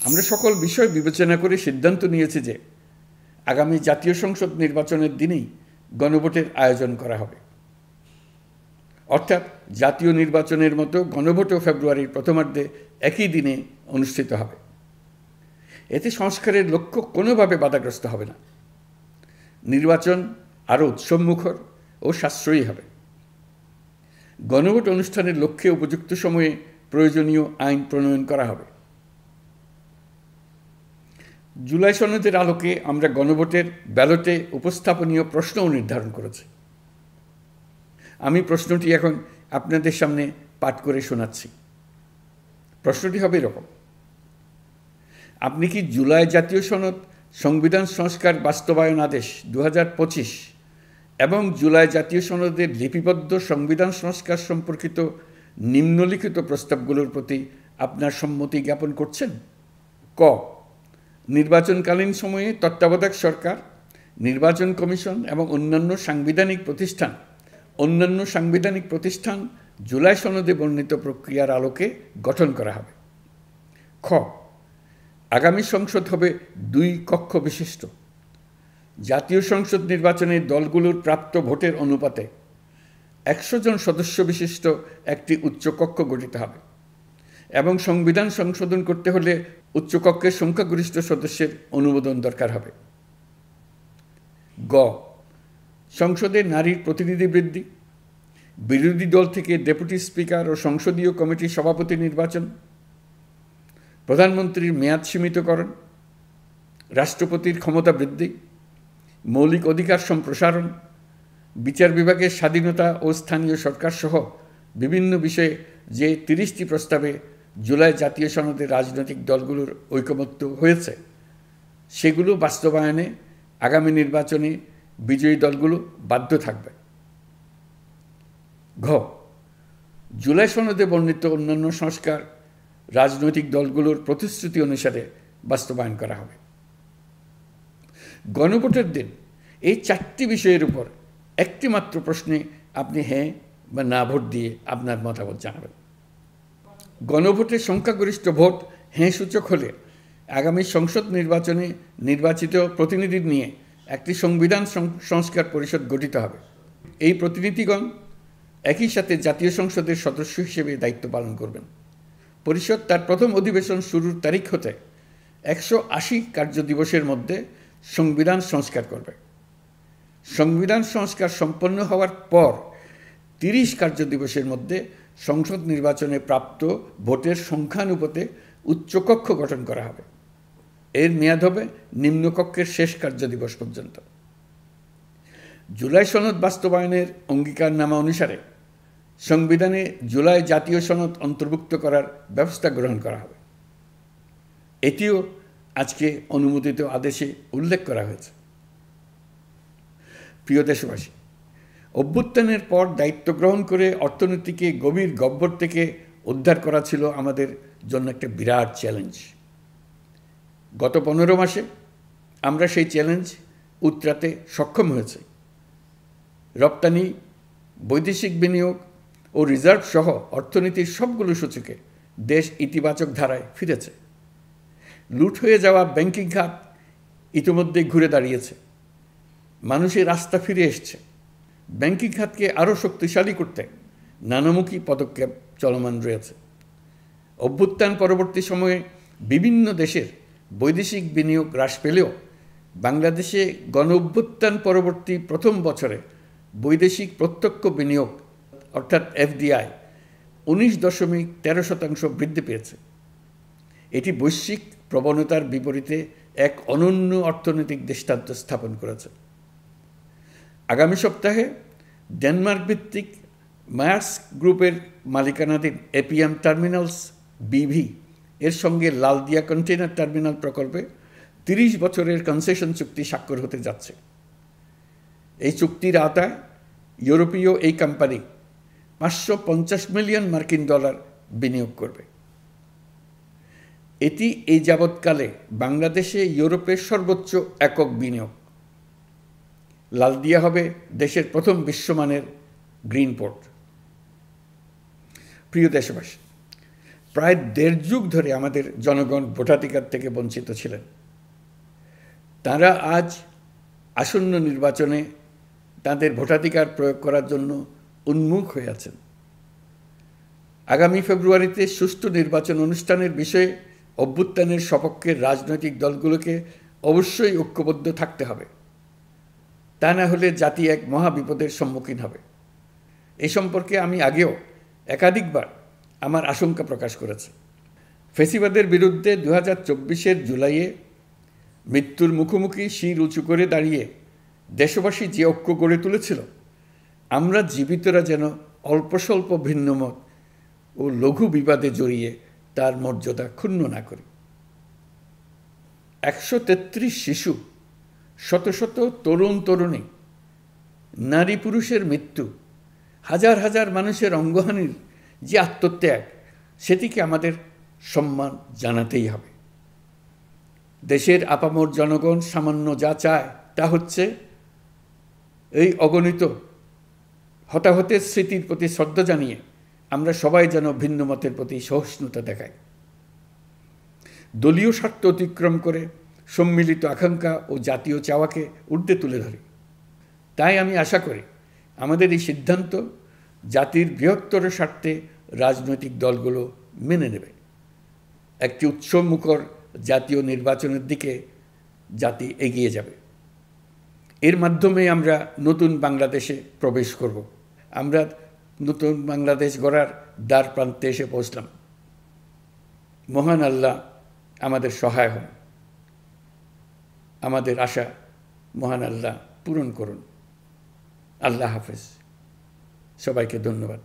আমরা সকল বিষয় বিবেচনা করে সিদ্ধান্ত নিয়েছি যে আগামী জাতীয় সংসদ নির্বাচনের দিনেই গণভোটের আয়োজন করা হবে। অর্থাৎ জাতীয় নির্বাচনের মতো গণভোটও ফেব্রুয়ারির প্রথমার্ধে একই দিনে অনুষ্ঠিত হবে। এতে সংস্কারের লক্ষ্য কোনোভাবে বাধাগ্রস্ত হবে না। নির্বাচন আরও উৎসবমুখর ও সাশ্রয়ী হবে। গণভোট অনুষ্ঠানের লক্ষ্যে উপযুক্ত সময়ে প্রয়োজনীয় আইন প্রণয়ন করা হবে। জুলাই সনদের আলোকে আমরা গণভোটের ব্যালটে উপস্থাপনীয় প্রশ্নও নির্ধারণ করেছি। আমি প্রশ্নটি এখন আপনাদের সামনে পাঠ করে শোনাচ্ছি। প্রশ্নটি হবে এরকম: আপনি কি জুলাই জাতীয় সনদ সংবিধান সংস্কার বাস্তবায়ন আদেশ 2025 এবং জুলাই জাতীয় সনদের লিপিবদ্ধ সংবিধান সংস্কার সম্পর্কিত নিম্নলিখিত প্রস্তাবগুলোর প্রতি আপনার সম্মতি জ্ঞাপন করছেন? ক, নির্বাচনকালীন সময়ে তত্ত্বাবধায়ক সরকার, নির্বাচন কমিশন এবং অন্যান্য সাংবিধানিক প্রতিষ্ঠান জুলাই সনদে বর্ণিত প্রক্রিয়ার আলোকে গঠন করা হবে। খ, আগামী সংসদ হবে 2 কক্ষ বিশিষ্ট। জাতীয় সংসদ নির্বাচনে দলগুলোর প্রাপ্ত ভোটের অনুপাতে 100 জন সদস্য বিশিষ্ট একটি উচ্চকক্ষ গঠিত হবে এবং সংবিধান সংশোধন করতে হলে উচ্চকক্ষের সংখ্যাগরিষ্ঠ সদস্যের অনুমোদন দরকার হবে। গ, সংসদে নারীর প্রতিনিধি বৃদ্ধি, বিরোধী দল থেকে ডেপুটি স্পিকার ও সংসদীয় কমিটির সভাপতি নির্বাচন, প্রধানমন্ত্রীর মেয়াদ সীমিতকরণ, রাষ্ট্রপতির ক্ষমতা বৃদ্ধি, মৌলিক অধিকার সম্প্রসারণ, বিচার বিভাগের স্বাধীনতা ও স্থানীয় সরকার সহ বিভিন্ন বিষয়ে যে 30টি প্রস্তাবে জুলাই জাতীয় সনদে রাজনৈতিক দলগুলোর ঐকমত্য হয়েছে সেগুলো বাস্তবায়নে আগামী নির্বাচনে বিজয়ী দলগুলো বাধ্য থাকবে। ঘ, জুলাই সনদে বর্ণিত অন্যান্য সংস্কার রাজনৈতিক দলগুলোর প্রতিশ্রুতি অনুসারে বাস্তবায়ন করা হবে। গণভোটের দিন এই 4টি বিষয়ের উপর একটি মাত্র প্রশ্নে আপনি হ্যাঁ বা না ভোট দিয়ে আপনার মতামত জানাবেন। গণভোটের সংখ্যাগরিষ্ঠ ভোট হ্যাঁ সূচক হলে আগামী সংসদ নির্বাচনে নির্বাচিত প্রতিনিধি নিয়ে একটি সংবিধান সংস্কার পরিষদ গঠিত হবে। এই প্রতিনিধিগণ একই সাথে জাতীয় সংসদের সদস্য হিসেবে দায়িত্ব পালন করবেন। পরিষদ তার প্রথম অধিবেশন শুরুর তারিখ হতে 180 কার্যদিবসের মধ্যে সংবিধান সংস্কার করবে। সংবিধান সংস্কার সম্পন্ন হওয়ার পর 30 কার্যদিবসের মধ্যে সংসদ নির্বাচনে প্রাপ্ত ভোটের সংখ্যানুপাতে উচ্চকক্ষ গঠন করা হবে। এর মেয়াদ হবে নিম্নকক্ষের শেষ কার্যদিবস পর্যন্ত। জুলাই সনদ বাস্তবায়নের অঙ্গীকারনামা অনুসারে সংবিধানে জুলাই জাতীয় সনদ অন্তর্ভুক্ত করার ব্যবস্থা গ্রহণ করা হবে। এটিও আজকে অনুমোদিত আদেশে উল্লেখ করা হয়েছে। প্রিয় দেশবাসী, অভ্যুত্থানের পর দায়িত্ব গ্রহণ করে অর্থনীতিকে গভীর গহ্বর থেকে উদ্ধার করা ছিল আমাদের জন্য একটা বিরাট চ্যালেঞ্জ। গত 15 মাসে আমরা সেই চ্যালেঞ্জ উতরাতে সক্ষম হয়েছি। রপ্তানি, বৈদেশিক বিনিয়োগ ও রিজার্ভ সহ অর্থনীতির সবগুলো সূচকে দেশ ইতিবাচক ধারায় ফিরেছে। লুট হয়ে যাওয়া ব্যাংকিং খাত ইতিমধ্যে ঘুরে দাঁড়িয়েছে। মানুষের আস্থা ফিরে এসছে। ব্যাংকিং খাতকে আরও শক্তিশালী করতে নানামুখী পদক্ষেপ চলমান রয়েছে। অভ্যুত্থান পরবর্তী সময়ে বিভিন্ন দেশের বৈদেশিক বিনিয়োগ হ্রাস পেলেও বাংলাদেশে গণ অভ্যুত্থান পরবর্তী প্রথম বছরে বৈদেশিক প্রত্যক্ষ বিনিয়োগ অর্থাৎ FDI 19.13% বৃদ্ধি পেয়েছে। এটি বৈশ্বিক প্রবণতার বিপরীতে এক অনন্য অর্থনৈতিক দৃষ্টান্ত স্থাপন করেছে। আগামী সপ্তাহে ডেনমার্ক ভিত্তিক মায়ার্স গ্রুপের মালিকানাধীন APM টার্মিনালস BV এর সঙ্গে লালদিয়া কন্টেইনার টার্মিনাল প্রকল্পে 30 বছরের কনসেশন চুক্তি স্বাক্ষর হতে যাচ্ছে। এই চুক্তির আওতায় ইউরোপীয় এই কোম্পানি $550 মিলিয়ন বিনিয়োগ করবে। এটি এই যাবৎকালে বাংলাদেশে ইউরোপের সর্বোচ্চ একক বিনিয়োগ। লালদিয়া হবে দেশের প্রথম বিশ্বমানের গ্রিন পোর্ট। প্রিয় দেশবাসী, প্রায় ১.৫ যুগ ধরে আমাদের জনগণ ভোটাধিকার থেকে বঞ্চিত ছিলেন। তারা আজ আসন্ন নির্বাচনে তাদের ভোটাধিকার প্রয়োগ করার জন্য উন্মুখ হয়ে আছেন। আগামী ফেব্রুয়ারিতে সুষ্ঠু নির্বাচন অনুষ্ঠানের বিষয়ে অভ্যুত্থানের সপক্ষের রাজনৈতিক দলগুলোকে অবশ্যই ঐক্যবদ্ধ থাকতে হবে। তা না হলে জাতি এক মহাবিপদের সম্মুখীন হবে। এ সম্পর্কে আমি আগেও একাধিকবার আমার আশঙ্কা প্রকাশ করেছি। ফ্যাসিবাদের বিরুদ্ধে 2024-এর জুলাইয়ে মৃত্যুর মুখোমুখি শির উঁচু করে দাঁড়িয়ে দেশবাসী যে ঐক্য গড়ে তুলেছিল, আমরা জীবিতরা যেন অল্প স্বল্প ভিন্নমত ও লঘু বিবাদে জড়িয়ে তার মর্যাদা ক্ষুণ্ণ না করি। 133 শিশু, শত শত তরুণ তরুণী, নারী পুরুষের মৃত্যু, হাজার হাজার মানুষের অঙ্গহানির যে আত্মত্যাগ, সেটিকে আমাদের সম্মান জানাতেই হবে। দেশের আপামর জনগণ সামান্য যা চায় তা হচ্ছে এই অগণিত হতাহতের স্মৃতির প্রতি শ্রদ্ধা জানিয়ে আমরা সবাই যেন ভিন্ন মতের প্রতি সহিষ্ণুতা দেখাই, দলীয় স্বার্থ অতিক্রম করে সম্মিলিত আকাঙ্ক্ষা ও জাতীয় চাওয়াকে ঊর্ধ্বে তুলে ধরি। তাই আমি আশা করি আমাদের এই সিদ্ধান্ত জাতির বৃহত্তর স্বার্থে রাজনৈতিক দলগুলো মেনে নেবে। একটি উৎসবমুখর জাতীয় নির্বাচনের দিকে জাতি এগিয়ে যাবে। এর মাধ্যমে আমরা নতুন বাংলাদেশে প্রবেশ করব। আমরা নতুন বাংলাদেশ গড়ার দ্বার প্রান্তে এসে পৌঁছলাম। মহান আল্লাহ আমাদের সহায় হন। আমাদের আশা মহান আল্লাহ পূরণ করুন। আল্লাহ হাফেজ। সবাইকে ধন্যবাদ।